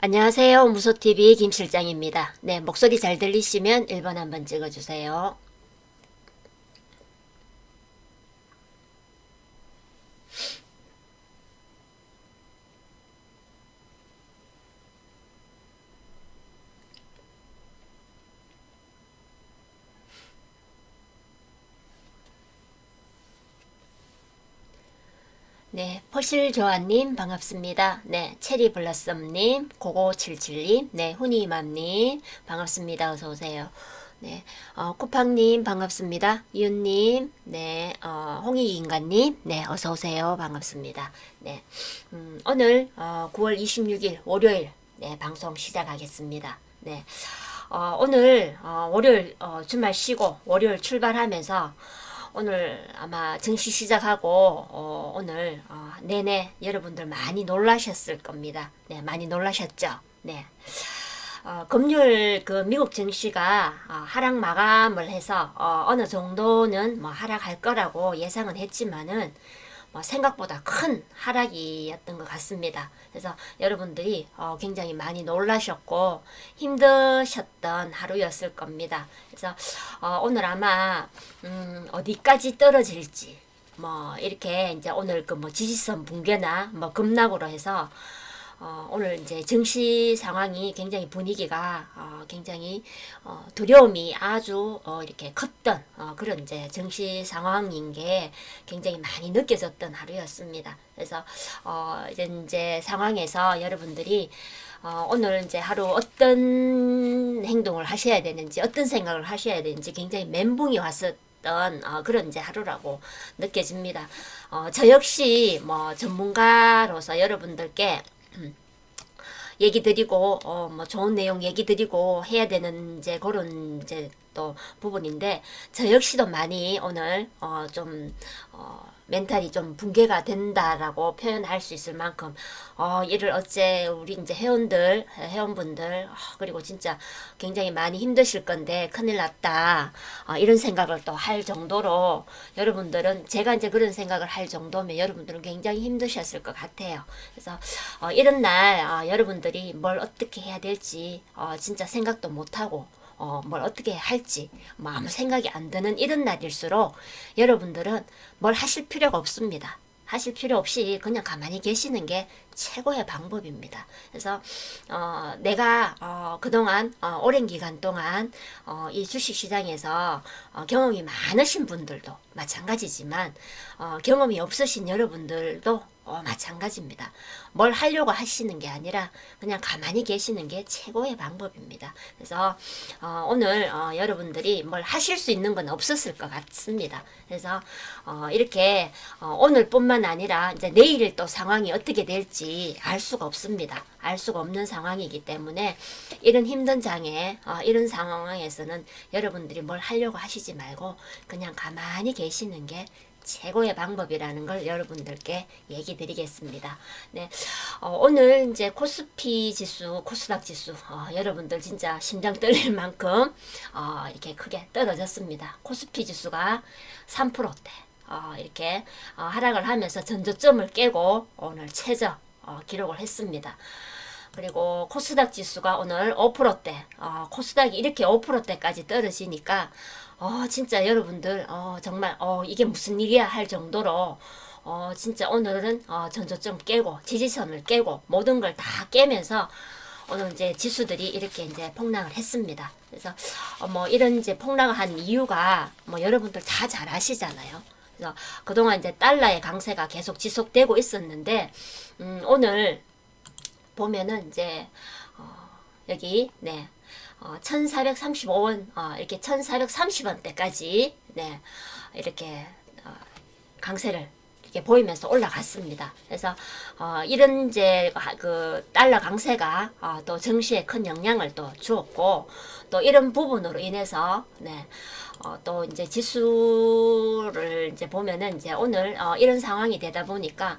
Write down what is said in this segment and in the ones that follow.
안녕하세요. 무소TV 김 실장입니다. 네, 목소리 잘 들리시면 1번 한번 찍어주세요. 네, 포실조아님 반갑습니다. 네, 체리블러썸님, 9577님, 네, 후니맘님 반갑습니다. 어서오세요. 네, 쿠팡님 반갑습니다. 이윤님, 네, 홍익인간님, 네, 어서오세요. 반갑습니다. 네, 오늘 9월 26일 월요일 네, 방송 시작하겠습니다. 네, 오늘 월요일 주말 쉬고 월요일 출발하면서 오늘 아마 정시 시작하고 오늘 내내 여러분들 많이 놀라셨을 겁니다. 네, 많이 놀라셨죠? 네. 금요일 그 미국 증시가 하락 마감을 해서 어느 정도는 뭐 하락할 거라고 예상은 했지만은 생각보다 큰 하락이었던 것 같습니다. 그래서 여러분들이 굉장히 많이 놀라셨고 힘드셨던 하루였을 겁니다. 그래서 오늘 아마 어디까지 떨어질지 뭐 이렇게 이제 오늘 그 뭐 지지선 붕괴나 뭐 급락으로 해서 오늘 이제 증시 상황이 굉장히 분위기가 굉장히 두려움이 아주 이렇게 컸던 그런 이제 증시 상황인 게 굉장히 많이 느껴졌던 하루였습니다. 그래서 이제 상황에서 여러분들이 오늘 이제 하루 어떤 행동을 하셔야 되는지 어떤 생각을 하셔야 되는지 굉장히 멘붕이 왔었던 그런 이제 하루라고 느껴집니다. 저 역시 뭐 전문가로서 여러분들께 얘기 드리고 뭐 좋은 내용 얘기 드리고 해야 되는 이제 그런 이제 또 부분인데 저 역시도 많이 오늘 좀 멘탈이 좀 붕괴가 된다라고 표현할 수 있을 만큼 이를 어째 우리 이제 회원분들 그리고 진짜 굉장히 많이 힘드실 건데 큰일 났다 이런 생각을 또 할 정도로 여러분들은 제가 이제 그런 생각을 할 정도면 여러분들은 굉장히 힘드셨을 것 같아요. 그래서 이런 날 여러분들이 뭘 어떻게 해야 될지 진짜 생각도 못하고 뭘 어떻게 할지 뭐 아무 생각이 안 드는 이런 날일수록 여러분들은 뭘 하실 필요가 없습니다. 하실 필요 없이 그냥 가만히 계시는 게 최고의 방법입니다. 그래서 내가 그동안 오랜 기간 동안 이 주식시장에서 경험이 많으신 분들도 마찬가지지만 경험이 없으신 여러분들도 마찬가지입니다. 뭘 하려고 하시는 게 아니라 그냥 가만히 계시는 게 최고의 방법입니다. 그래서 오늘 여러분들이 뭘 하실 수 있는 건 없었을 것 같습니다. 그래서 이렇게 오늘뿐만 아니라 이제 내일 또 상황이 어떻게 될지 알 수가 없습니다. 알 수가 없는 상황이기 때문에 이런 힘든 장에 이런 상황에서는 여러분들이 뭘 하려고 하시지 말고 그냥 가만히 계시는 게 최고의 방법이라는 걸 여러분들께 얘기 드리겠습니다. 네, 오늘 이제 코스피 지수, 코스닥 지수, 여러분들 진짜 심장 떨릴 만큼 이렇게 크게 떨어졌습니다. 코스피 지수가 3%대 이렇게 하락을 하면서 전저점을 깨고 오늘 최저 기록을 했습니다. 그리고 코스닥 지수가 오늘 5%대 코스닥이 이렇게 5%대까지 떨어지니까 진짜 여러분들 정말 이게 무슨 일이야 할 정도로 진짜 오늘은 전저점 깨고 지지선을 깨고 모든 걸 다 깨면서 오늘 이제 지수들이 이렇게 이제 폭락을 했습니다. 그래서 뭐 이런 이제 폭락을 한 이유가 뭐 여러분들 다 잘 아시잖아요. 그래서 그동안 이제 달러의 강세가 계속 지속되고 있었는데 오늘 보면은 이제 여기 네 1435원 이렇게 1430원대까지 네 이렇게 강세를 이렇게 보이면서 올라갔습니다. 그래서 이런 이제 그 달러 강세가 또 증시에 큰 영향을 또 주었고 또 이런 부분으로 인해서 네 또 이제 지수를 이제 보면은 이제 오늘 이런 상황이 되다 보니까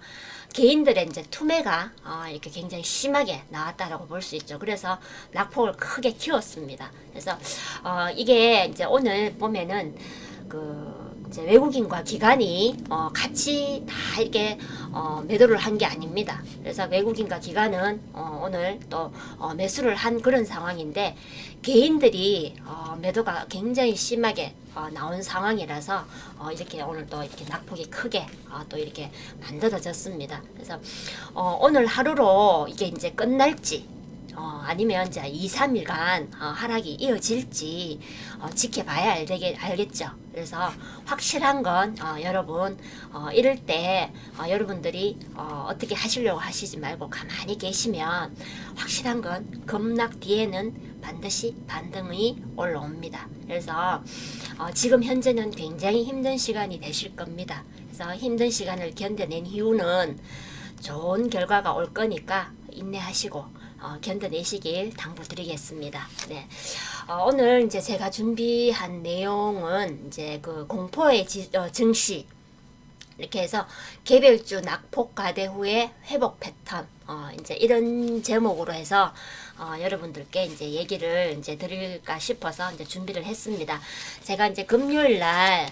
개인들의 이제 투매가 이렇게 굉장히 심하게 나왔다라고 볼 수 있죠. 그래서 낙폭을 크게 키웠습니다. 그래서 이게 이제 오늘 보면은 그 이제 외국인과 기관이 같이 다 이렇게 매도를 한 게 아닙니다. 그래서 외국인과 기관은 오늘 또 매수를 한 그런 상황인데, 개인들이 매도가 굉장히 심하게 나온 상황이라서 이렇게 오늘 또 이렇게 낙폭이 크게 또 이렇게 만들어졌습니다. 그래서 오늘 하루로 이게 이제 끝날지 아니면 이제 2, 3일간 하락이 이어질지 지켜봐야 알겠죠. 그래서 확실한 건 여러분 이럴 때 여러분들이 어떻게 하시려고 하시지 말고 가만히 계시면, 확실한 건 급락 뒤에는 반드시 반등이 올라옵니다. 그래서 지금 현재는 굉장히 힘든 시간이 되실 겁니다. 그래서 힘든 시간을 견뎌낸 이유는 좋은 결과가 올 거니까 인내하시고 견뎌내시길 당부드리겠습니다. 네. 오늘 이제 제가 준비한 내용은 이제 그 공포의 증시, 이렇게 해서 개별주 낙폭 가대 후에 회복 패턴, 이제 이런 제목으로 해서 여러분들께 이제 얘기를 이제 드릴까 싶어서 이제 준비를 했습니다. 제가 이제 금요일 날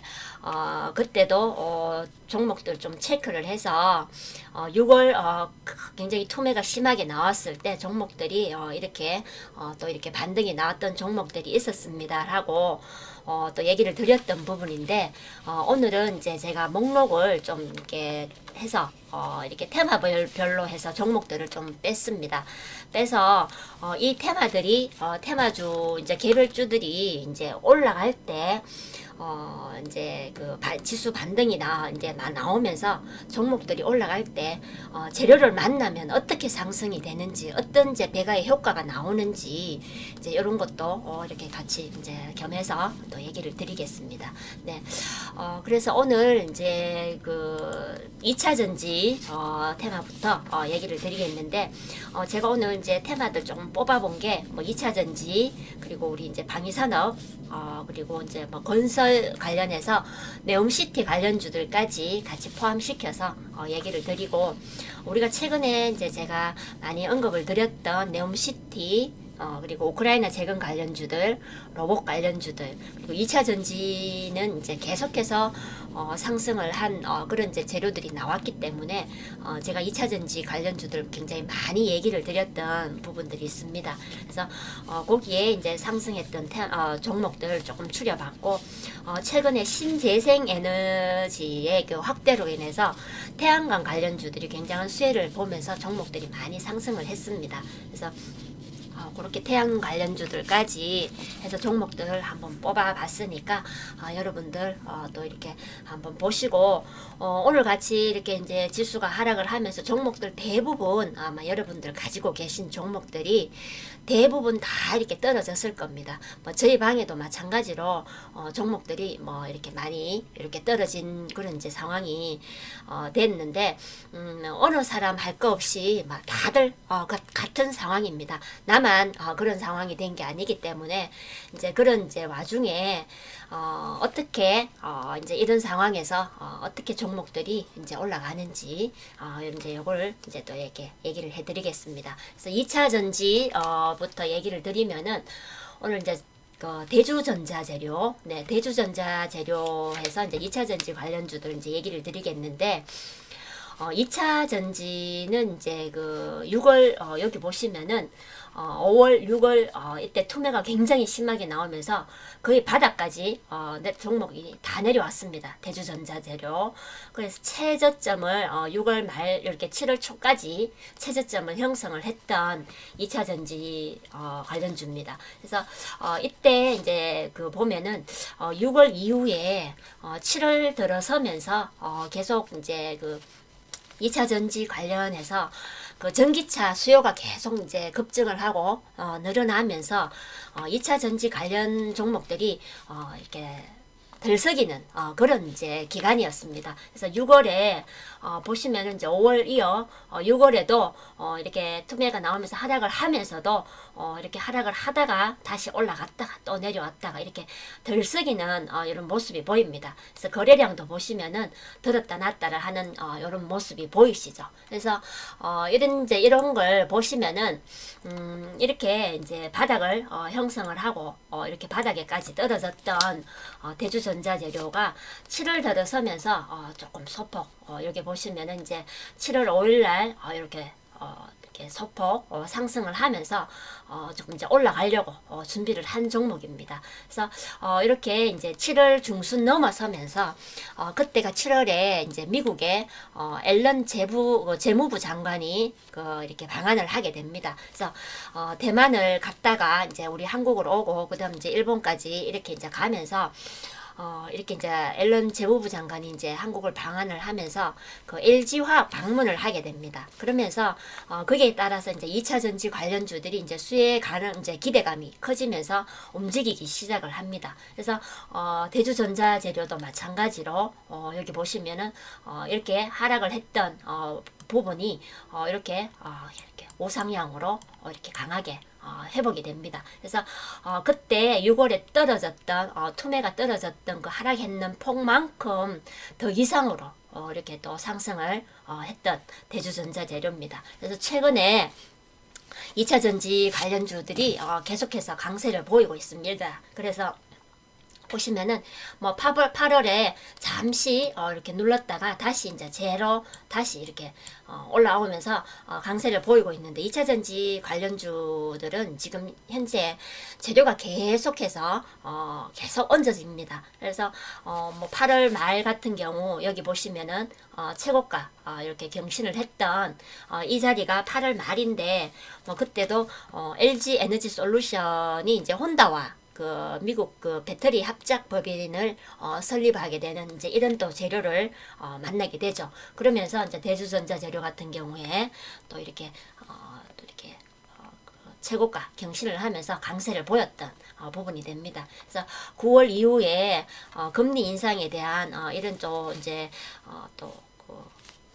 그때도 종목들 좀 체크를 해서 6월 굉장히 투매가 심하게 나왔을 때 종목들이 이렇게 또 이렇게 반등이 나왔던 종목들이 있었습니다 하고 또 얘기를 드렸던 부분인데, 오늘은 이제 제가 목록을 좀 이렇게 해서 이렇게 테마별로 해서 종목들을 좀 뺐습니다. 빼서 이 테마들이 테마주 이제 개별주들이 이제 올라갈 때 이제 그 지수 반등이 이제 나오면서 종목들이 올라갈 때 재료를 만나면 어떻게 상승이 되는지, 어떤 이제 배가의 효과가 나오는지, 이제 이런 것도 이렇게 같이 이제 겸해서 또 얘기를 드리겠습니다. 네. 그래서 오늘 이제 그 2차 전지 테마부터 얘기를 드리겠는데, 제가 오늘 이제 테마들 좀 뽑아본 게 뭐 2차 전지, 그리고 우리 이제 방위산업, 그리고 이제 뭐 건설 관련해서 네옴시티 관련주들까지 같이 포함시켜서 얘기를 드리고, 우리가 최근에 이제 제가 많이 언급을 드렸던 네옴시티, 그리고 우크라이나 재건 관련주들, 로봇 관련주들, 그리고 2차 전지는 이제 계속해서 상승을 한 그런 이제 재료들이 나왔기 때문에 제가 2차 전지 관련주들 굉장히 많이 얘기를 드렸던 부분들이 있습니다. 그래서 거기에 이제 상승했던 종목들 조금 추려봤고, 최근에 신재생 에너지의 그 확대로 인해서 태양광 관련주들이 굉장한 수혜를 보면서 종목들이 많이 상승을 했습니다. 그래서 그렇게 태양 관련주들까지 해서 종목들을 한번 뽑아봤으니까 여러분들 또 이렇게 한번 보시고, 오늘 같이 이렇게 이제 지수가 하락을 하면서 종목들 대부분 아마 여러분들 가지고 계신 종목들이 대부분 다 이렇게 떨어졌을 겁니다. 뭐 저희 방에도 마찬가지로 종목들이 뭐 이렇게 많이 이렇게 떨어진 그런 이제 상황이 됐는데, 어느 사람 할 거 없이 막 다들 같은 상황입니다. 나만 그런 상황이 된 게 아니기 때문에 이제 그런 이제 와중에 어떻게 이제 이런 상황에서 어떻게 종목들이 이제 올라가는지 이제 요걸 이제 또 이렇게 얘기를 해드리겠습니다. 그래서 2차 전지 부터 얘기를 드리면은, 오늘 이제 대주전자 재료, 네, 대주전자 재료해서 이제 2차 전지 관련주들 이제 얘기를 드리겠는데, 2차 전지는 이제 그 6월 여기 보시면은 5월, 6월 이때 투매가 굉장히 심하게 나오면서 거의 바닥까지 종목이 다 내려왔습니다. 대주전자 재료. 그래서 최저점을 6월 말 이렇게 7월 초까지 최저점을 형성을 했던 2차 전지 관련주입니다. 그래서 이때 이제 그 보면은 6월 이후에 7월 들어서면서 계속 이제 그 2차 전지 관련해서 그 전기차 수요가 계속 이제 급증을 하고 늘어나면서 2차 전지 관련 종목들이 이렇게 들썩이는 그런 이제 기간이었습니다. 그래서 6월에 보시면은 이제 5월 이어 6월에도 이렇게 투매가 나오면서 하락을 하면서도 이렇게 하락을 하다가 다시 올라갔다가 또 내려왔다가 이렇게 들썩이는 이런 모습이 보입니다. 그래서 거래량도 보시면은 들었다 놨다를 하는 이런 모습이 보이시죠. 그래서 이런 걸 보시면은 이렇게 이제 바닥을 형성을 하고 이렇게 바닥에까지 떨어졌던 대주전자재료가 7월 들어서면서 조금 소폭 여기 보시면은 이제 7월 5일날 이렇게 소폭 상승을 하면서 조금 이제 올라가려고 준비를 한 종목입니다. 그래서 이렇게 이제 7월 중순 넘어서면서 그때가 7월에 이제 미국의 앨런 재무부 장관이 이렇게 방한을 하게 됩니다. 그래서 대만을 갔다가 이제 우리 한국으로 오고 그다음 이제 일본까지 이렇게 이제 가면서 이렇게 이제 앨런 재무부 장관이 이제 한국을 방한을 하면서 그 LG화학 방문을 하게 됩니다. 그러면서 거기에 따라서 이제 2차 전지 관련주들이 이제 수혜에 가는 이제 기대감이 커지면서 움직이기 시작을 합니다. 그래서 대주전자 재료도 마찬가지로 여기 보시면은 이렇게 하락을 했던 부분이 이렇게 우상향으로 이렇게 강하게 회복이 됩니다. 그래서 그때 6월에 떨어졌던 투매가 떨어졌던 그 하락했는 폭만큼 더 이상으로 이렇게 또 상승을 했던 대주전자 재료입니다. 그래서 최근에 2차 전지 관련주들이 계속해서 강세를 보이고 있습니다. 그래서 보시면은 뭐 8월에 잠시 이렇게 눌렀다가 다시 이제 제로 다시 이렇게 올라오면서 강세를 보이고 있는데 2차 전지 관련주들은 지금 현재 재료가 계속해서 계속 얹어집니다. 그래서 뭐 8월 말 같은 경우 여기 보시면은 최고가 이렇게 경신을 했던 이 자리가 8월 말인데 뭐 그때도 LG 에너지 솔루션이 이제 혼다와 그 미국 그 배터리 합작 법인을 설립하게 되는 이제 이런 또 재료를 만나게 되죠. 그러면서 이제 대주전자 재료 같은 경우에 또 이렇게 최고가 경신을 하면서 강세를 보였던 부분이 됩니다. 그래서 9월 이후에 금리 인상에 대한 이런 또 이제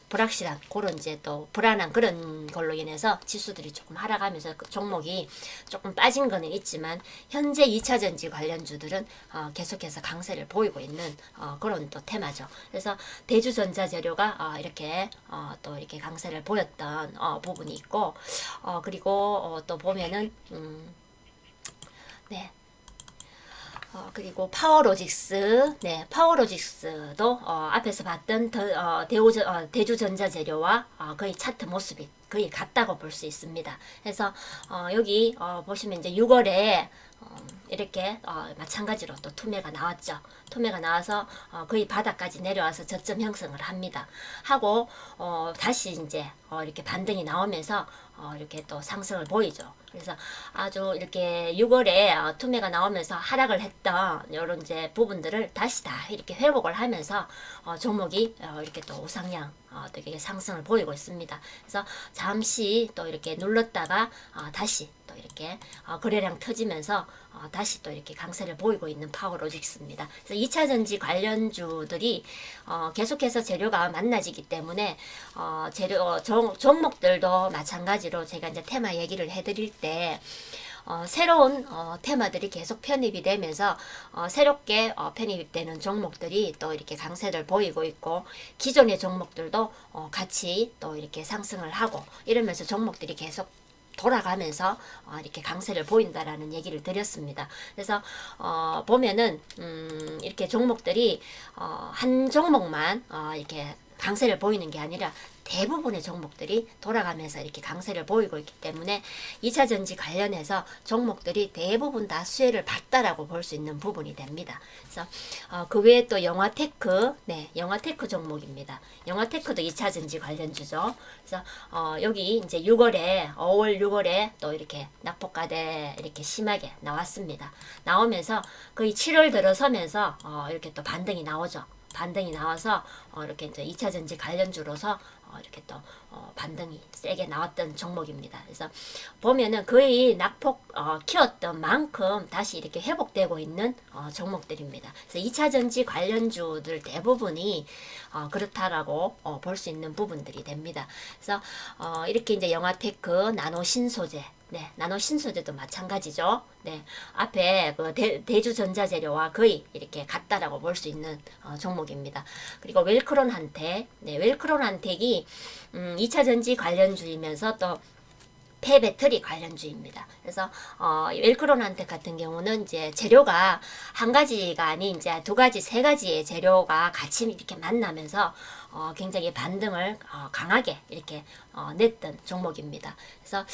불확실한 그런 이제 또 불안한 그런 걸로 인해서 지수들이 조금 하락하면서 그 종목이 조금 빠진 거는 있지만 현재 2차 전지 관련주들은 계속해서 강세를 보이고 있는 그런 또 테마죠. 그래서 대주전자 재료가 이렇게 또 이렇게 강세를 보였던 부분이 있고 그리고 또 보면은 네. 그리고 파워로직스, 네, 파워로직스도 앞에서 봤던 대주전자재료와 거의 차트 모습이 거의 같다고 볼 수 있습니다. 그래서 여기 보시면 이제 6월에 이렇게 마찬가지로 또 투매가 나왔죠. 투매가 나와서 거의 바닥까지 내려와서 저점 형성을 합니다. 하고 다시 이제 이렇게 반등이 나오면서 이렇게 또 상승을 보이죠. 그래서 아주 이렇게 6월에 투매가 나오면서 하락을 했던 이런 이제 부분들을 다시 다 이렇게 회복을 하면서 종목이 이렇게 또 우상향 되게 상승을 보이고 있습니다. 그래서 잠시 또 이렇게 눌렀다가 다시 또 이렇게 거래량 터지면서 다시 또 이렇게 강세를 보이고 있는 파워로직스입니다. 그래서 2차 전지 관련주들이 계속해서 재료가 만나지기 때문에 종목들도 마찬가지로 제가 이제 테마 얘기를 해드릴 때 새로운 테마들이 계속 편입이 되면서 새롭게 편입되는 종목들이 또 이렇게 강세를 보이고 있고 기존의 종목들도 같이 또 이렇게 상승을 하고 이러면서 종목들이 계속 돌아가면서 이렇게 강세를 보인다라는 얘기를 드렸습니다. 그래서 보면은 이렇게 종목들이 한 종목만 이렇게 강세를 보이는 게 아니라 대부분의 종목들이 돌아가면서 이렇게 강세를 보이고 있기 때문에 2차 전지 관련해서 종목들이 대부분 다 수혜를 봤다라고 볼 수 있는 부분이 됩니다. 그래서 그 외에 또 영화테크, 네, 영화테크 종목입니다. 영화테크도 2차 전지 관련주죠. 그래서 여기 이제 5월 6월에 또 이렇게 낙폭과대 이렇게 심하게 나왔습니다. 나오면서 거의 7월 들어서면서 이렇게 또 반등이 나오죠. 반등이 나와서 이렇게 이제 2차 전지 관련주로서 이렇게 또 반등이 세게 나왔던 종목입니다. 그래서 보면은 거의 낙폭 키웠던 만큼 다시 이렇게 회복되고 있는 종목들입니다. 그래서 2차전지 관련주들 대부분이 그렇다라고 볼 수 있는 부분들이 됩니다. 그래서 이렇게 이제 영화테크, 나노신소재, 네, 나노신소재도 마찬가지죠. 네, 앞에 그 대주전자재료와 거의 이렇게 같다라고 볼 수 있는 종목입니다. 그리고 웰크론한텍, 네, 웰크론한텍이 2차전지 관련주이면서 또 폐배터리 관련주입니다. 그래서 웰크론한텍 같은 경우는 이제 재료가 한 가지가 아닌 이제 두 가지, 세 가지의 재료가 같이 이렇게 만나면서 굉장히 반등을 강하게 이렇게 냈던 종목입니다. 그래서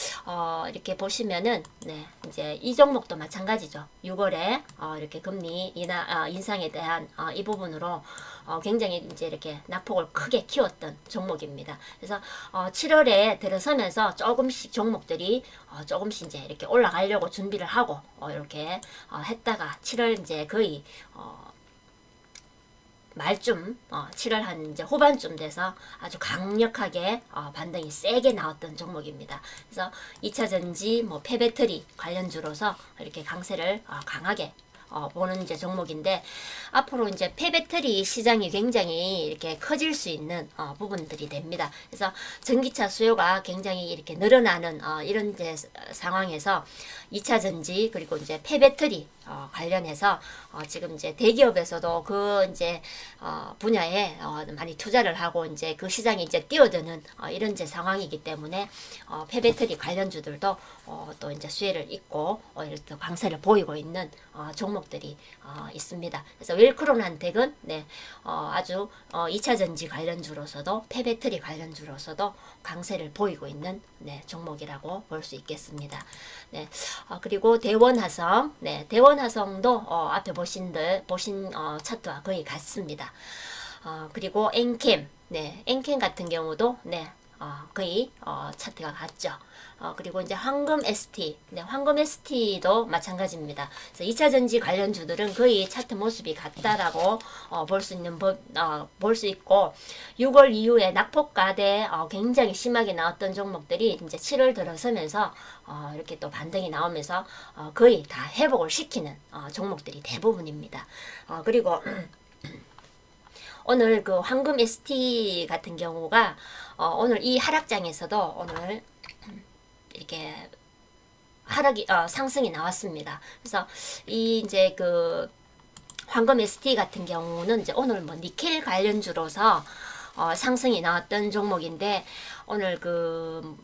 이렇게 보시면은 네, 이제 이 종목도 마찬가지죠. 6월에 이렇게 금리 인상에 대한 이 부분으로 굉장히 이제 이렇게 낙폭을 크게 키웠던 종목입니다. 그래서 7월에 들어서면서 조금씩 종목들이 조금씩 이제 이렇게 올라가려고 준비를 하고 이렇게 했다가 7월 이제 거의 말쯤 7월 한 이제 후반쯤 돼서 아주 강력하게 반등이 세게 나왔던 종목입니다. 그래서 2차전지 뭐 폐배터리 관련주로서 이렇게 강세를 강하게 보는 이제 종목인데, 앞으로 이제 폐배터리 시장이 굉장히 이렇게 커질 수 있는 부분들이 됩니다. 그래서 전기차 수요가 굉장히 이렇게 늘어나는 이런 이제 상황에서 2차 전지 그리고 이제 폐배터리 관련해서 지금 이제 대기업에서도 그 이제 분야에 많이 투자를 하고 이제 그 시장에 이제 뛰어드는 이런 이제 상황이기 때문에 폐배터리 관련주들도 또 이제 수혜를 잇고 이렇게 강세를 보이고 있는 종목들이 있습니다. 그래서 웰크론한텍은 네, 아주 2차 전지 관련주로서도 폐배터리 관련주로서도 강세를 보이고 있는 네, 종목이라고 볼 수 있겠습니다. 네, 그리고 대원화성, 네, 대원화성도 앞에 보신 차트와 거의 같습니다. 그리고 엔캠, 네, 엔캠 같은 경우도 네, 거의 차트가 같죠. 그리고 이제 황금 ST, 네, 황금 ST도 마찬가지입니다. 그래서 2차 전지 관련주들은 거의 차트 모습이 같다라고 볼 수 있고, 6월 이후에 낙폭가대 굉장히 심하게 나왔던 종목들이 이제 7월 들어서면서 이렇게 또 반등이 나오면서 거의 다 회복을 시키는 종목들이 대부분입니다. 그리고 오늘 그 황금 ST 같은 경우가 오늘 이 하락장에서도 오늘 이렇게 상승이 나왔습니다. 그래서 이 이제 그 황금 ST 같은 경우는 이제 오늘 뭐 니켈 관련주로서 상승이 나왔던 종목인데, 오늘 그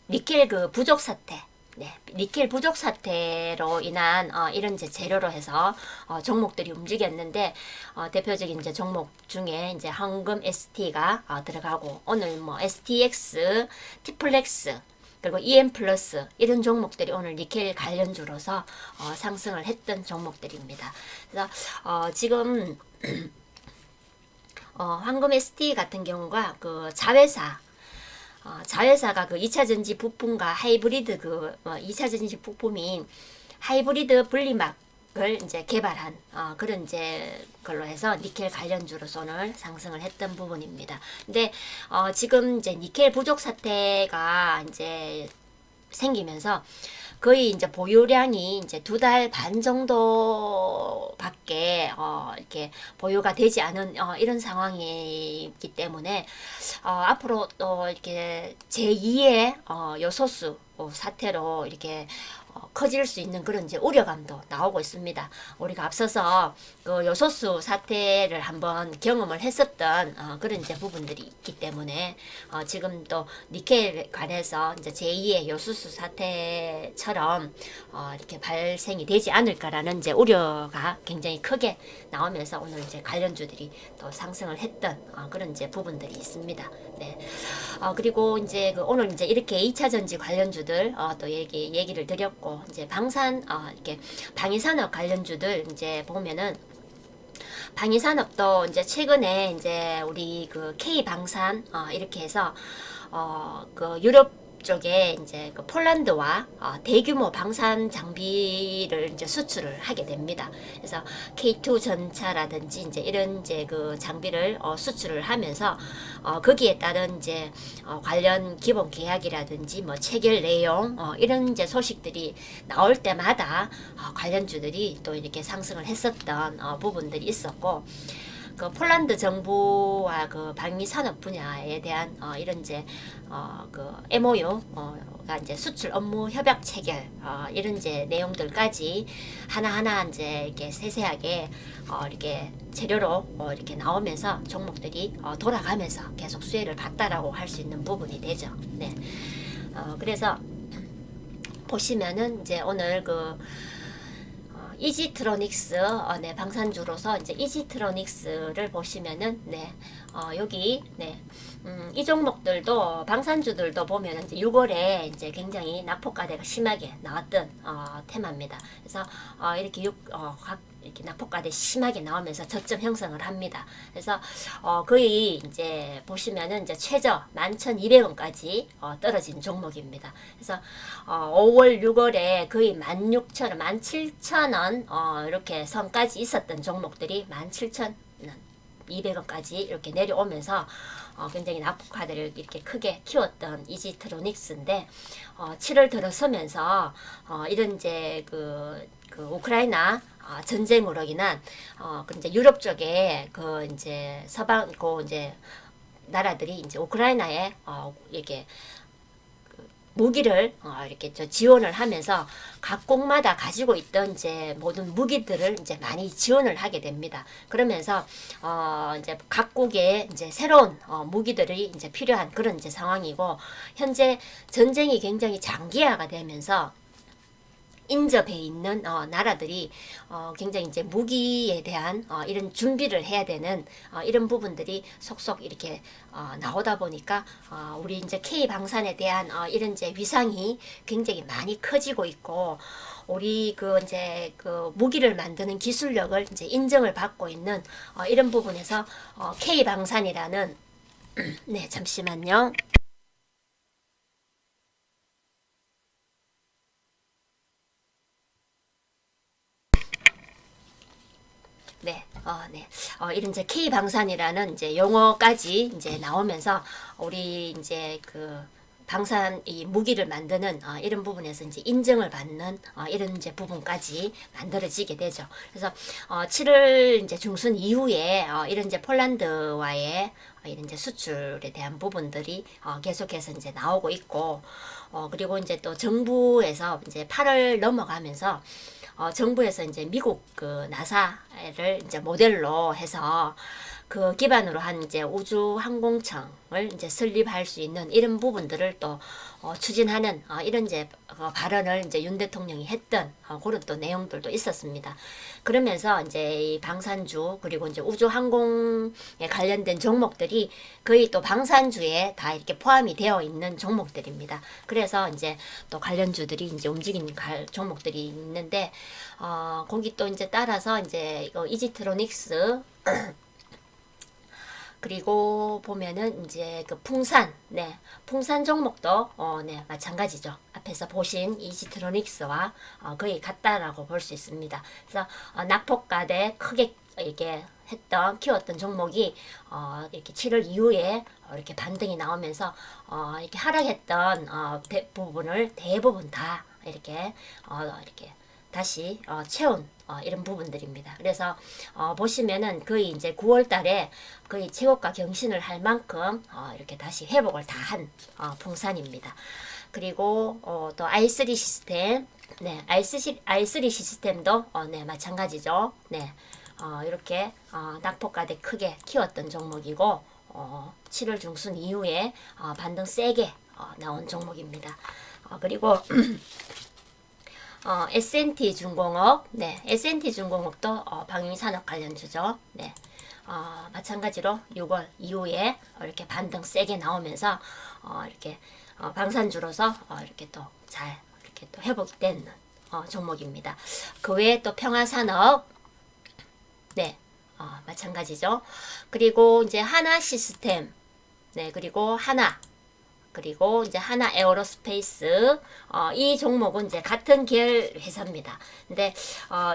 니켈 그 부족 사태, 네, 니켈 부족 사태로 인한 이런 이제 재료로 해서 종목들이 움직였는데, 대표적인 이제 종목 중에 이제 황금 ST가 들어가고, 오늘 뭐 STX, 티플렉스, 그리고 EM 플러스 이런 종목들이 오늘 니켈 관련주로서 상승을 했던 종목들입니다. 그래서 지금 황금 ST 같은 경우가 그 자회사가 그 2차전지 부품과 하이브리드 2차전지 부품인 하이브리드 분리막을 이제 개발한 그런 이제 걸로 해서 니켈 관련주로서 오늘 상승을 했던 부분입니다. 근데 지금 이제 니켈 부족 사태가 이제 생기면서 거의 이제 보유량이 이제 2달 반 정도밖에 이렇게 보유가 되지 않은 이런 상황이기 때문에 앞으로 또 이렇게 제2의 요소수 사태로 이렇게 커질 수 있는 그런 이제 우려감도 나오고 있습니다. 우리가 앞서서 그 요소수 사태를 한번 경험을 했었던 그런 이제 부분들이 있기 때문에 지금 또 니켈에 관해서 이제 제2의 요소수 사태처럼 이렇게 발생이 되지 않을까라는 이제 우려가 굉장히 크게 나오면서 오늘 이제 관련주들이 또 상승을 했던 그런 이제 부분들이 있습니다. 네. 그리고 이제 오늘 이제 이렇게 2차 전지 관련주들 또 얘기를 드렸고, 이제 방산 이렇게 방위산업 관련주들 이제 보면은, 방위산업도 이제 최근에 이제 우리 그 K방산 이렇게 해서 그 유럽 쪽에 이제 그 폴란드와 대규모 방산 장비를 이제 수출을 하게 됩니다. 그래서 K2 전차라든지 이제 이런 이제 그 장비를 수출을 하면서 거기에 따른 이제 관련 기본 계약이라든지 뭐 체결 내용 이런 이제 소식들이 나올 때마다 관련주들이 또 이렇게 상승을 했었던 부분들이 있었고, 그 폴란드 정부와 그 방위 산업 분야에 대한 이런 이제 그 MOU가 이제 수출 업무 협약 체결 이런 이제 내용들까지 하나하나 이제 이렇게 세세하게 이렇게 재료로 이렇게 나오면서 종목들이 돌아가면서 계속 수혜를 봤다라고 할 수 있는 부분이 되죠. 네. 그래서 보시면은 이제 오늘 그 이지트로닉스 네, 방산주로서 이제 이지트로닉스를 보시면은 네, 여기 네, 이 종목들도 방산주들도 보면은 이제 6월에 이제 굉장히 낙폭과대가 심하게 나왔던 테마입니다. 그래서 이렇게 각 이렇게 낙폭과대 심하게 나오면서 저점 형성을 합니다. 그래서 거의 이제 보시면은 이제 최저 11,200원까지 떨어진 종목입니다. 그래서 5월, 6월에 거의 16,000원, 17,000원 이렇게 선까지 있었던 종목들이 17,200원까지 이렇게 내려오면서 굉장히 낙폭화들을 이렇게 크게 키웠던 이지트로닉스인데 7월 들어서면서 이런 이제 그 우크라이나 전쟁으로 인한 그 이제 유럽 쪽에 그 이제 서방 그 이제 나라들이 이제 우크라이나에 이렇게 무기를 이렇게 지원을 하면서 각국마다 가지고 있던 이제 모든 무기들을 이제 많이 지원을 하게 됩니다. 그러면서 이제 각국의 이제 새로운 무기들이 이제 필요한 그런 이제 상황이고, 현재 전쟁이 굉장히 장기화가 되면서 인접해 있는 나라들이 굉장히 이제 무기에 대한 이런 준비를 해야 되는 이런 부분들이 속속 이렇게 나오다 보니까 우리 이제 K 방산에 대한 이런 이제 위상이 굉장히 많이 커지고 있고, 우리 그 이제 그 무기를 만드는 기술력을 이제 인정을 받고 있는 이런 부분에서 K 방산이라는 네, 잠시만요. 네, 네. 이런 이제 K 방산이라는 이제 용어까지 이제 나오면서 우리 이제 그 방산 이 무기를 만드는 이런 부분에서 이제 인정을 받는 이런 이제 부분까지 만들어지게 되죠. 그래서 7월 이제 중순 이후에 이런 이제 폴란드와의 이런 이제 수출에 대한 부분들이 계속해서 이제 나오고 있고, 그리고 이제 또 정부에서 이제 8월 넘어가면서 정부에서 이제 미국 그 나사를 이제 모델로 해서 그 기반으로 한 이제 우주항공청을 이제 설립할 수 있는 이런 부분들을 또 추진하는 이런 이제 발언을 이제 윤 대통령이 했던 그런 또 내용들도 있었습니다. 그러면서 이제 이 방산주 그리고 이제 우주항공에 관련된 종목들이 거의 또 방산주에 다 이렇게 포함이 되어 있는 종목들입니다. 그래서 이제 또 관련주들이 이제 움직이는 종목들이 있는데 거기 또 이제 따라서 이제 이거 이지트로닉스 그리고 보면은 이제 그 풍산, 네, 풍산 종목도 네, 마찬가지죠. 앞에서 보신 이지트로닉스와 거의 같다라고 볼 수 있습니다. 그래서 낙폭과대 크게 이렇게 키웠던 종목이 이렇게 7월 이후에 이렇게 반등이 나오면서 이렇게 하락했던 부분을 대부분 다 이렇게 다시 채운 이런 부분들입니다. 그래서 보시면은 거의 이제 9월 달에 거의 최고가 경신을 할 만큼 이렇게 다시 회복을 다 한 풍산입니다. 그리고 또 i3 시스템, 네, i3 시스템도 네, 마찬가지죠. 네, 이렇게 낙폭과대 크게 키웠던 종목이고 7월 중순 이후에 반등 세게 나온 종목입니다. 그리고 S&T 중공업, 네, S&T 중공업도 방위산업 관련주죠. 네, 마찬가지로 6월 이후에 이렇게 반등 세게 나오면서 이렇게 방산주로서 이렇게 또 잘 이렇게 또 회복이 된 종목입니다. 그 외에 또 평화산업, 네, 마찬가지죠. 그리고 이제 하나 시스템, 네, 그리고 하나. 그리고 이제 하나 에어로스페이스, 이 종목은 이제 같은 계열 회사입니다. 근데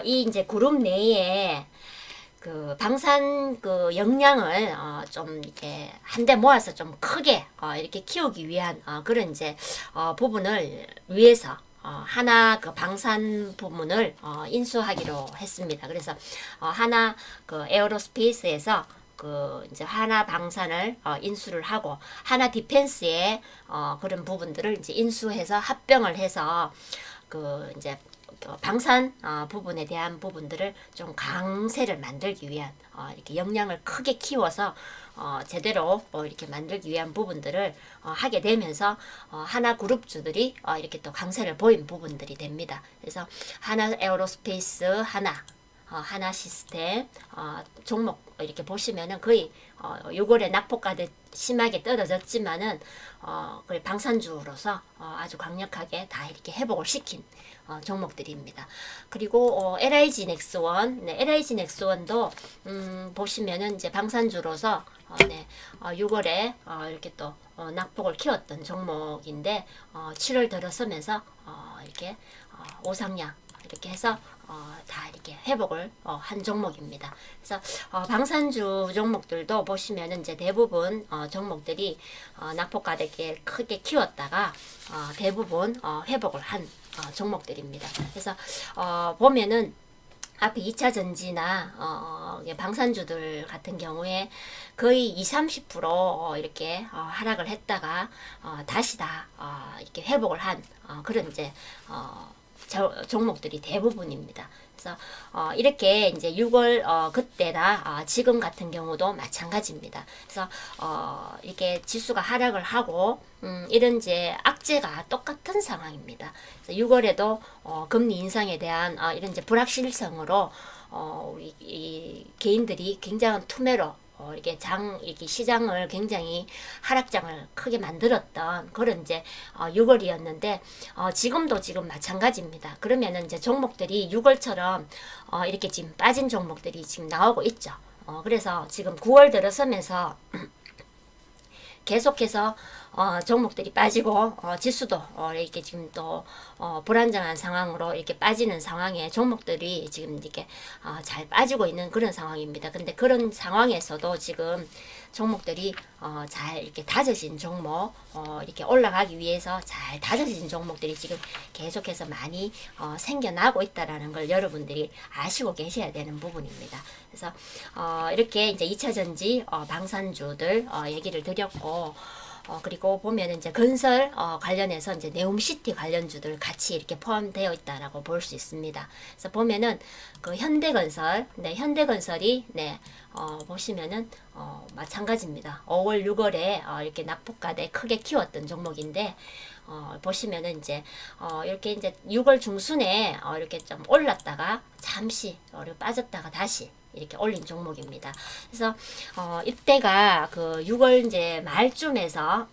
이 이제 그룹 내에 그 방산 그 역량을 좀 이렇게 한데 모아서 좀 크게 이렇게 키우기 위한 그런 이제 부분을 위해서 하나 그 방산 부문을 인수하기로 했습니다. 그래서 하나 그 에어로스페이스에서 그 이제 하나 방산을 인수를 하고 하나 디펜스의 그런 부분들을 이제 인수해서 합병을 해서 그 이제 방산 부분에 대한 부분들을 좀 강세를 만들기 위한 이렇게 역량을 크게 키워서 제대로 이렇게 만들기 위한 부분들을 하게 되면서 하나 그룹주들이 이렇게 또 강세를 보인 부분들이 됩니다. 그래서 하나 에어로스페이스, 하나 시스템 종목 이렇게 보시면은 거의 6월에 낙폭가도 심하게 떨어졌지만은 거의 방산주로서 아주 강력하게 다 이렇게 회복을 시킨 종목들입니다. 그리고 LIG 넥스원, 네, LIG 넥스원도 보시면은 이제 방산주로서 네, 6월에 이렇게 또 낙폭을 키웠던 종목인데 7월 들어서면서 이렇게 오상향 이렇게 해서 다 이렇게 회복을 한 종목입니다. 그래서 방산주 종목들도 보시면은 이제 대부분 종목들이 낙폭가되게 크게 키웠다가 대부분 회복을 한 종목들입니다. 그래서 보면은 앞에 2차 전지나 방산주들 같은 경우에 거의 20-30% 이렇게 하락을 했다가 다시 다 이렇게 회복을 한 그런 이제 종목들이 대부분입니다. 그래서 이렇게 이제 6월 그때나 지금 같은 경우도 마찬가지입니다. 그래서 이렇게 지수가 하락을 하고 이런 이제 악재가 똑같은 상황입니다. 그래서 6월에도 금리 인상에 대한 이런 이제 불확실성으로 우리 이 개인들이 굉장한 투매로 이렇게 시장을 굉장히 하락장을 크게 만들었던 그런 이제 6월이었는데 지금도 지금 마찬가지입니다. 그러면은 이제 종목들이 6월처럼 이렇게 지금 빠진 종목들이 지금 나오고 있죠. 그래서 지금 9월 들어서면서 계속해서 종목들이 빠지고 지수도 이렇게 지금 또 불안정한 상황으로 이렇게 빠지는 상황에 종목들이 지금 이렇게 잘 빠지고 있는 그런 상황입니다. 근데 그런 상황에서도 지금 종목들이 잘 이렇게 다져진 종목 이렇게 올라가기 위해서 잘 다져진 종목들이 지금 계속해서 많이 생겨나고 있다라는 걸 여러분들이 아시고 계셔야 되는 부분입니다. 그래서 이렇게 이제 2차 전지 방산주들 얘기를 드렸고 그리고 보면 이제 건설 관련해서 이제 네옴시티 관련주들 같이 이렇게 포함되어 있다라고 볼 수 있습니다. 그래서 보면은 그 현대건설, 네, 현대건설이 네, 보시면은 마찬가지입니다. 5월, 6월에 이렇게 낙폭가대 크게 키웠던 종목인데 보시면은 이제 이렇게 이제 6월 중순에 이렇게 좀 올랐다가 잠시 빠졌다가 다시 이렇게 올린 종목입니다. 그래서 이때가 그 6월 이제 말쯤에서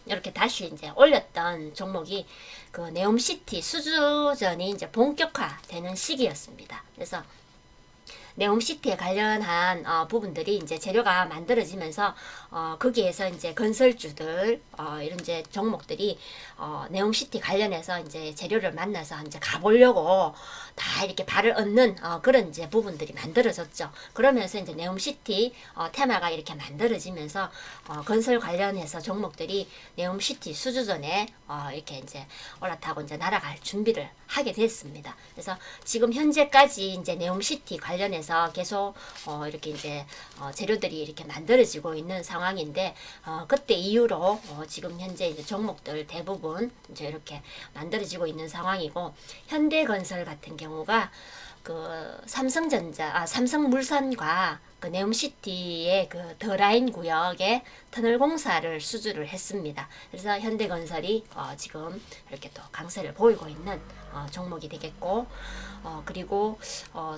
이렇게 다시 이제 올렸던 종목이 그 네옴시티 수주전이 이제 본격화되는 시기였습니다. 그래서 네옴시티에 관련한 부분들이 이제 재료가 만들어지면서 거기에서 이제 건설주들 이런 이제 종목들이 네옴시티 관련해서 이제 재료를 만나서 이제 가보려고 다 이렇게 발을 얻는 그런 이제 부분들이 만들어졌죠. 그러면서 이제 네옴시티 테마가 이렇게 만들어지면서 건설 관련해서 종목들이 네옴시티 수주전에 이렇게 이제 올라타고 이제 날아갈 준비를 하게 됐습니다. 그래서 지금 현재까지 이제 네옴시티 관련해서 계속 이렇게 이제 재료들이 이렇게 만들어지고 있는 상황인데 그때 이후로 지금 현재 이제 종목들 대부분 이제 이렇게 만들어지고 있는 상황이고 현대건설 같은 경우가 그 삼성물산과 그 네옴시티의 그 더라인 구역에 터널 공사를 수주를 했습니다. 그래서 현대건설이 지금 이렇게 또 강세를 보이고 있는 종목이 되겠고 그리고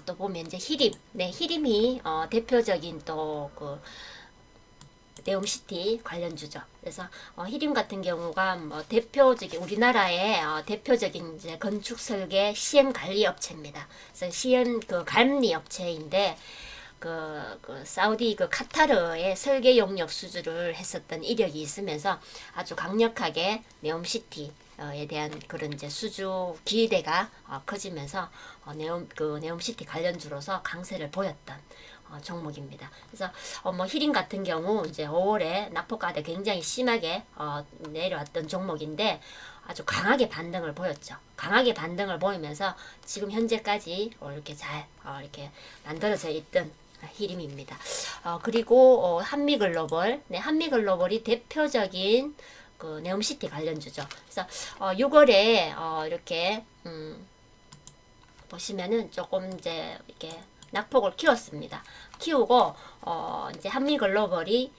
또 보면 이제 히림, 네, 히림이 대표적인 또 그 네옴시티 관련주죠. 그래서 히림 같은 경우가 뭐 대표적인 우리나라의 대표적인 이제 건축 설계 CM 관리 업체입니다. 그래서 CM 그 감리 업체인데 그 사우디 그 카타르의 설계 용역 수주를 했었던 이력이 있으면서 아주 강력하게 네옴시티에 대한 그런 이제 수주 기대가 커지면서 네옴시티 관련주로서 강세를 보였던 종목입니다. 그래서 뭐 히림 같은 경우 이제 5월에 낙폭가대 굉장히 심하게 내려왔던 종목인데 아주 강하게 반등을 보였죠. 강하게 반등을 보이면서 지금 현재까지 이렇게 잘 이렇게 만들어져 있던 히림입니다. 그리고 한미글로벌, 네, 한미글로벌이 대표적인 그 네옴시티 관련주죠. 그래서 6월에 이렇게 보시면은 조금 이제 이렇게 낙폭을 키웠습니다. 키우고 이제 한미글로벌이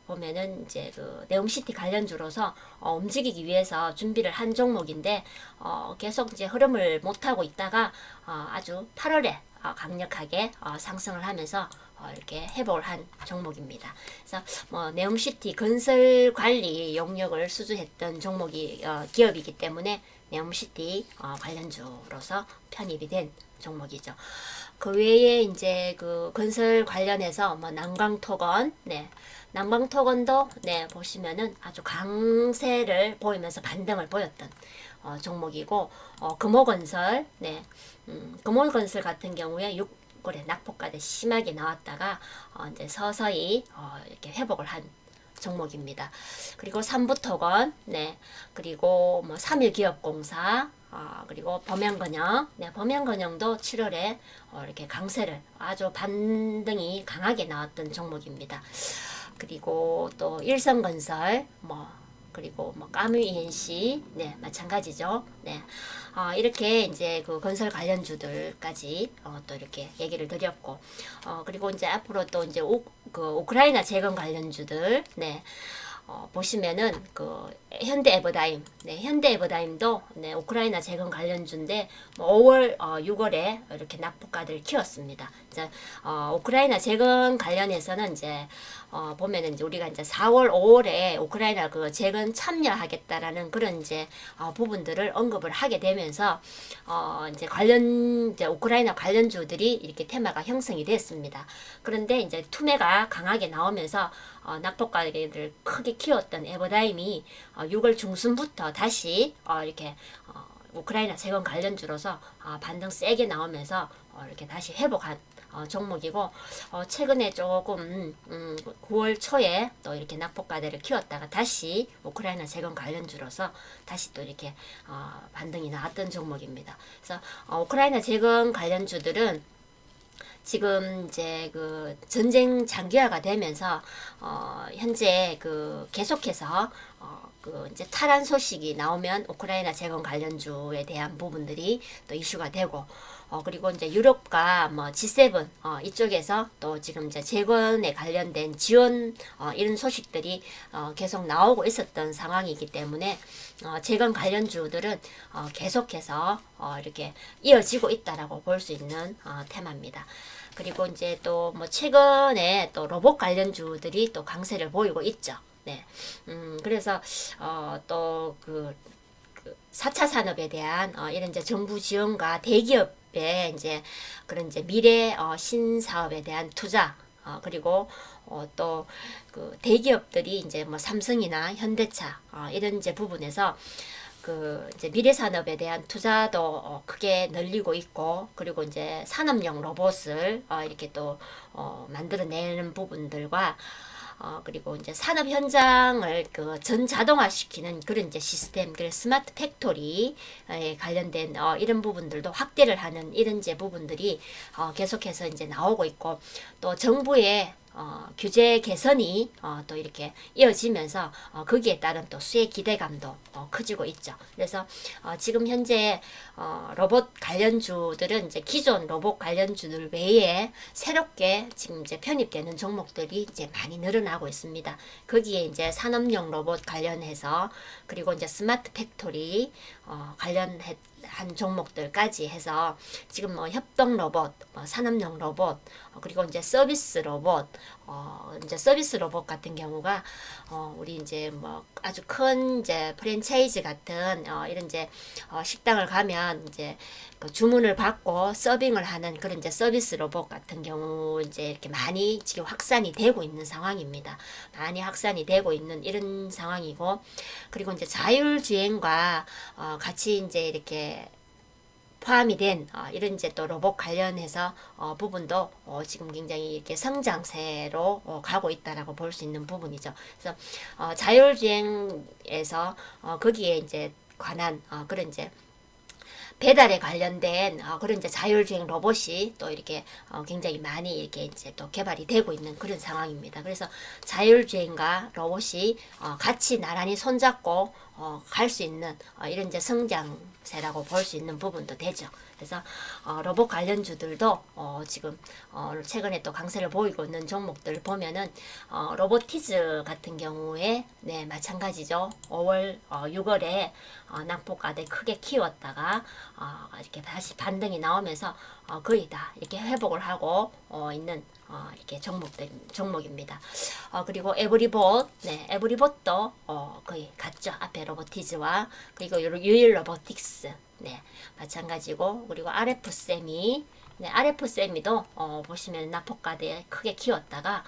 보면은 이제 그 네옴시티 관련주로서 움직이기 위해서 준비를 한 종목인데 계속 이제 흐름을 못 하고 있다가 아주 8월에 강력하게 상승을 하면서 이렇게 회복을 한 종목입니다. 그래서 뭐 네옴시티 건설 관리 용역을 수주했던 종목이 기업이기 때문에 네옴시티 관련주로서 편입이 된 종목이죠. 그 외에 이제 그 건설 관련해서 뭐 난광토건, 네, 난광토건도 네 보시면은 아주 강세를 보이면서 반등을 보였던 종목이고 금호건설, 네, 금호건설 같은 경우에 6월에 낙폭가대 심하게 나왔다가 이제 서서히 이렇게 회복을 한 종목입니다. 그리고 삼부토건, 네, 그리고 뭐 삼일기업공사, 그리고 범양건영, 네, 범양건영도 7월에 이렇게 강세를 아주 반등이 강하게 나왔던 종목입니다. 그리고 또 일성건설, 뭐 그리고 뭐 까뮤 ENC, 네, 마찬가지죠. 네, 이렇게 이제 그 건설 관련주들까지 또 이렇게 얘기를 드렸고, 그리고 이제 앞으로 또 이제 우크라이나 재건 관련주들, 네. 보시면은 그 현대에버다임, 네, 현대에버다임도 네, 우크라이나 재건 관련주인데 뭐 5월, 6월에 이렇게 낙폭가들을 키웠습니다. 이제 우크라이나 재건 관련해서는 이제 보면은 이제 우리가 이제 4월, 5월에 우크라이나 그 재건 참여하겠다라는 그런 이제 부분들을 언급을 하게 되면서 이제 이제 우크라이나 관련주들이 이렇게 테마가 형성이 됐습니다. 그런데 이제 투매가 강하게 나오면서 낙폭가들을 크게 키웠던 에버다임이 6월 중순부터 다시 이렇게 우크라이나 재건 관련주로서 반등 세게 나오면서 이렇게 다시 회복한 종목이고 최근에 조금 9월 초에 또 이렇게 낙폭가대를 키웠다가 다시 우크라이나 재건 관련주로서 다시 또 이렇게 반등이 나왔던 종목입니다. 그래서 우크라이나 재건 관련주들은 지금 이제 그 전쟁 장기화가 되면서 현재 그 계속해서 그 이제 탈환 소식이 나오면 우크라이나 재건 관련주에 대한 부분들이 또 이슈가 되고 그리고 이제 유럽과 뭐 G7 이쪽에서 또 지금 이제 재건에 관련된 지원 이런 소식들이 계속 나오고 있었던 상황이기 때문에 재건 관련주들은 계속해서 이렇게 이어지고 있다라고 볼 수 있는 테마입니다. 그리고 이제 또 뭐 최근에 또 로봇 관련주들이 또 강세를 보이고 있죠. 네. 그래서 또 그 4차 산업에 대한 이런 이제 정부 지원과 대기업의 이제 그런 이제 미래 신사업에 대한 투자 그리고 또 그 대기업들이 이제 뭐 삼성이나 현대차 이런 이제 부분에서 그 이제 미래 산업에 대한 투자도 크게 늘리고 있고 그리고 이제 산업용 로봇을 이렇게 또 만들어내는 부분들과 그리고 이제 산업 현장을 그 전자동화시키는 그런 이제 시스템, 그 스마트 팩토리에 관련된 이런 부분들도 확대를 하는 이런 이제 부분들이 계속해서 이제 나오고 있고 또 정부의 규제 개선이 또 이렇게 이어지면서 거기에 따른 또 수혜 기대감도 커지고 있죠. 그래서 지금 현재 로봇 관련주들은 이제 기존 로봇 관련주들 외에 새롭게 지금 이제 편입되는 종목들이 이제 많이 늘어나고 있습니다. 거기에 이제 산업용 로봇 관련해서 그리고 이제 스마트 팩토리 관련해 한 종목들까지 해서 지금 뭐 협동 로봇, 산업용 로봇, 그리고 이제 서비스 로봇, 이제 서비스 로봇 같은 경우가 우리 이제 뭐 아주 큰 이제 프랜차이즈 같은 이런 이제 식당을 가면 이제 그 주문을 받고 서빙을 하는 그런 이제 서비스 로봇 같은 경우 이제 이렇게 많이 지금 확산이 되고 있는 상황입니다. 많이 확산이 되고 있는 이런 상황이고, 그리고 이제 자율주행과 같이 이제 이렇게 포함이 된 이런 이제 또 로봇 관련해서 부분도 지금 굉장히 이렇게 성장세로 가고 있다라고 볼 수 있는 부분이죠. 그래서 자율주행에서 거기에 이제 관한 그런 이제 배달에 관련된 그런 이제 자율주행 로봇이 또 이렇게 굉장히 많이 이렇게 이제 또 개발이 되고 있는 그런 상황입니다. 그래서 자율주행과 로봇이 같이 나란히 손잡고 갈 수 있는 이런 이제 성장세라고 볼 수 있는 부분도 되죠. 그래서 로봇 관련주들도 지금 최근에 또 강세를 보이고 있는 종목들 보면은 로보티즈 같은 경우에 네 마찬가지죠. 5월 6월에 낙폭가대 크게 키웠다가 이렇게 다시 반등이 나오면서 거의 다 이렇게 회복을 하고 있는 이렇게 종목입니다. 그리고 에브리봇, 네, 에브리봇도 거의 같죠. 앞에 로보티즈와 그리고 유일 로보틱스, 네, 마찬가지고, 그리고 RF세미, 네, RF세미도 보시면 낙폭가대 크게 키웠다가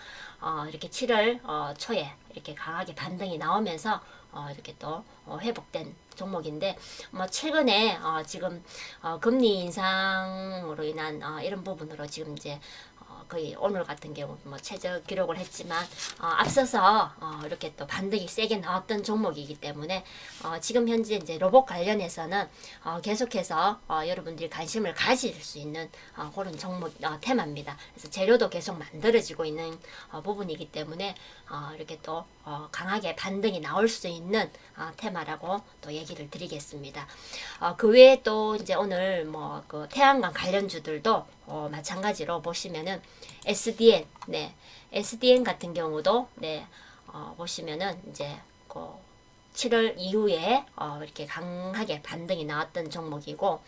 이렇게 7월 초에 이렇게 강하게 반등이 나오면서 이렇게 또 회복된 종목인데, 뭐 최근에 지금 금리 인상으로 인한 이런 부분으로 지금 이제 거의 오늘 같은 경우 뭐 최저 기록을 했지만 앞서서 이렇게 또 반등이 세게 나왔던 종목이기 때문에 지금 현재 이제 로봇 관련해서는 계속해서 여러분들이 관심을 가질 수 있는 그런 종목 테마입니다. 그래서 재료도 계속 만들어지고 있는 부분이기 때문에 이렇게 또 강하게 반등이 나올 수 있는 테마라고 또 얘기를 드리겠습니다. 그 외에 또 이제 오늘 뭐 그 태양광 관련주들도 마찬가지로 보시면은 SDN, 네, SDN 같은 경우도 네, 보시면은 이제 그 7월 이후에 이렇게 강하게 반등이 나왔던 종목이고,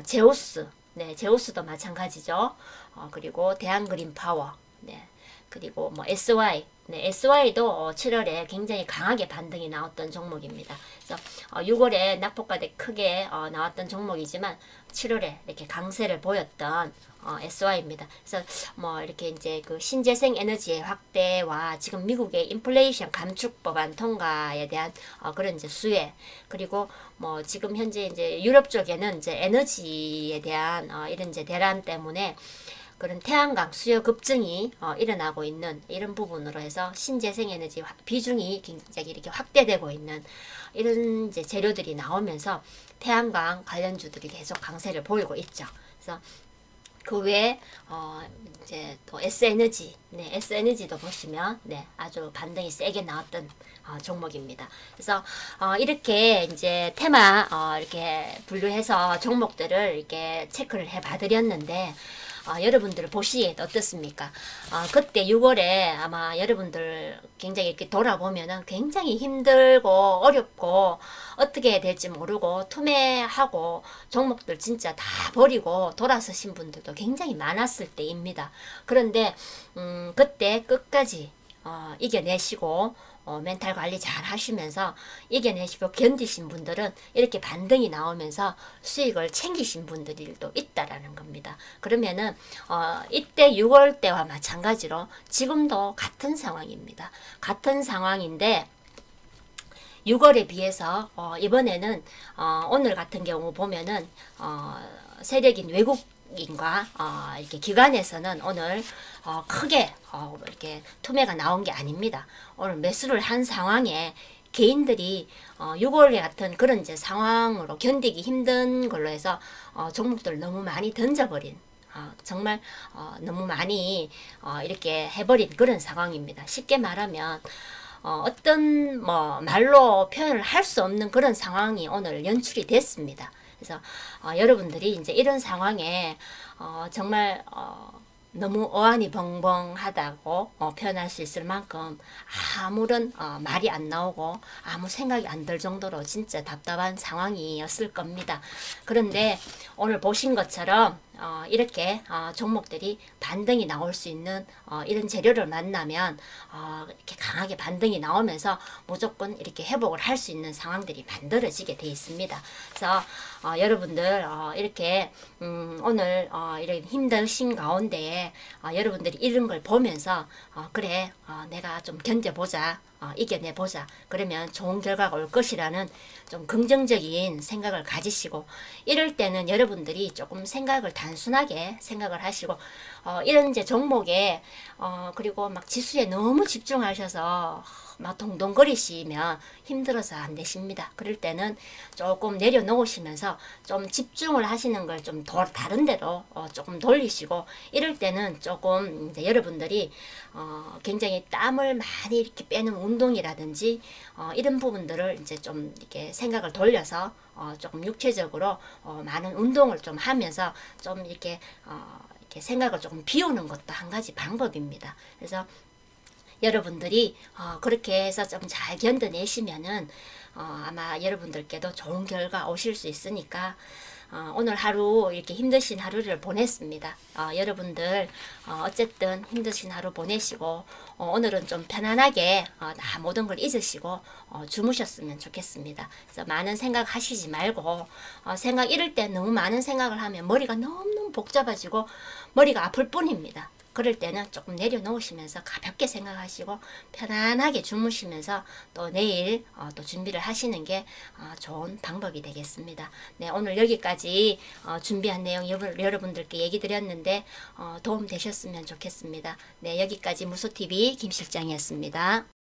제오스, 네, 제오스도 마찬가지죠. 그리고 대한그린파워, 네, 그리고 뭐 SY, 네, SY도 7월에 굉장히 강하게 반등이 나왔던 종목입니다. 그래서 6월에 낙폭가대 크게 나왔던 종목이지만 7월에 이렇게 강세를 보였던 SY입니다. 그래서 뭐 이렇게 이제 그 신재생 에너지의 확대와 지금 미국의 인플레이션 감축 법안 통과에 대한 그런 이제 수혜, 그리고 뭐 지금 현재 이제 유럽 쪽에는 이제 에너지에 대한 이런 이제 대란 때문에 그런 태양광 수요 급증이 일어나고 있는 이런 부분으로 해서 신재생에너지 비중이 굉장히 이렇게 확대되고 있는 이런 이제 재료들이 나오면서 태양광 관련주들이 계속 강세를 보이고 있죠. 그래서 그 외에 이제 또 S에너지, 네, S에너지도 보시면 네, 아주 반등이 세게 나왔던 종목입니다. 그래서 이렇게 이제 테마 이렇게 분류해서 종목들을 이렇게 체크를 해 봐드렸는데, 여러분들 보시기에 어떻습니까? 그때 6월에 아마 여러분들 굉장히 이렇게 돌아보면은 굉장히 힘들고 어렵고 어떻게 해야 될지 모르고 투매하고 종목들 진짜 다 버리고 돌아서신 분들도 굉장히 많았을 때입니다. 그런데 그때 끝까지 이겨내시고 멘탈 관리 잘 하시면서 이겨내시고 견디신 분들은 이렇게 반등이 나오면서 수익을 챙기신 분들도 있다라는 겁니다. 그러면은 이때 6월 때와 마찬가지로 지금도 같은 상황입니다. 같은 상황인데 6월에 비해서 이번에는 오늘 같은 경우 보면은 세력인 외국인과 이렇게 기관에서는 오늘 크게 이렇게 투매가 나온 게 아닙니다. 오늘 매수를 한 상황에 개인들이 6월 같은 그런 이제 상황으로 견디기 힘든 걸로 해서 종목들 너무 많이 던져버린, 정말 너무 많이 이렇게 해버린 그런 상황입니다. 쉽게 말하면 어떤 뭐 말로 표현을 할 수 없는 그런 상황이 오늘 연출이 됐습니다. 그래서 여러분들이 이제 이런 상황에 정말 너무 어안이 벙벙하다고 표현할 수 있을 만큼 아무런 말이 안 나오고 아무 생각이 안 들 정도로 진짜 답답한 상황이었을 겁니다. 그런데 오늘 보신 것처럼 이렇게 종목들이 반등이 나올 수 있는 이런 재료를 만나면 이렇게 강하게 반등이 나오면서 무조건 이렇게 회복을 할 수 있는 상황들이 만들어지게 돼 있습니다. 그래서 여러분들 이렇게 오늘 이런 힘드신 가운데에 여러분들이 이런 걸 보면서 그래 내가 좀 견뎌보자, 이겨내보자, 그러면 좋은 결과가 올 것이라는 좀 긍정적인 생각을 가지시고, 이럴 때는 여러분들이 조금 생각을 단순하게 생각을 하시고 이런 이제 종목에 그리고 막 지수에 너무 집중하셔서 막 동동거리시면 힘들어서 안 되십니다. 그럴 때는 조금 내려놓으시면서 좀 집중을 하시는 걸 좀 다른 데로 조금 돌리시고, 이럴 때는 조금 이제 여러분들이 굉장히 땀을 많이 이렇게 빼는 운동이라든지 이런 부분들을 이제 좀 이렇게 생각을 돌려서 조금 육체적으로 많은 운동을 좀 하면서 좀 이렇게 생각을 조금 비우는 것도 한 가지 방법입니다. 그래서 여러분들이 그렇게 해서 좀 잘 견뎌내시면은 아마 여러분들께도 좋은 결과 오실 수 있으니까 오늘 하루 이렇게 힘드신 하루를 보냈습니다. 여러분들 어쨌든 힘드신 하루 보내시고 오늘은 좀 편안하게 다 모든 걸 잊으시고 주무셨으면 좋겠습니다. 그래서 많은 생각 하시지 말고 생각 이럴 때 너무 많은 생각을 하면 머리가 너무너무 복잡해지고 머리가 아플 뿐입니다. 그럴 때는 조금 내려놓으시면서 가볍게 생각하시고 편안하게 주무시면서 또 내일 또 준비를 하시는 게 좋은 방법이 되겠습니다. 네, 오늘 여기까지 준비한 내용 여러분들께 얘기 드렸는데 도움 되셨으면 좋겠습니다. 네, 여기까지 무소TV 김실장이었습니다.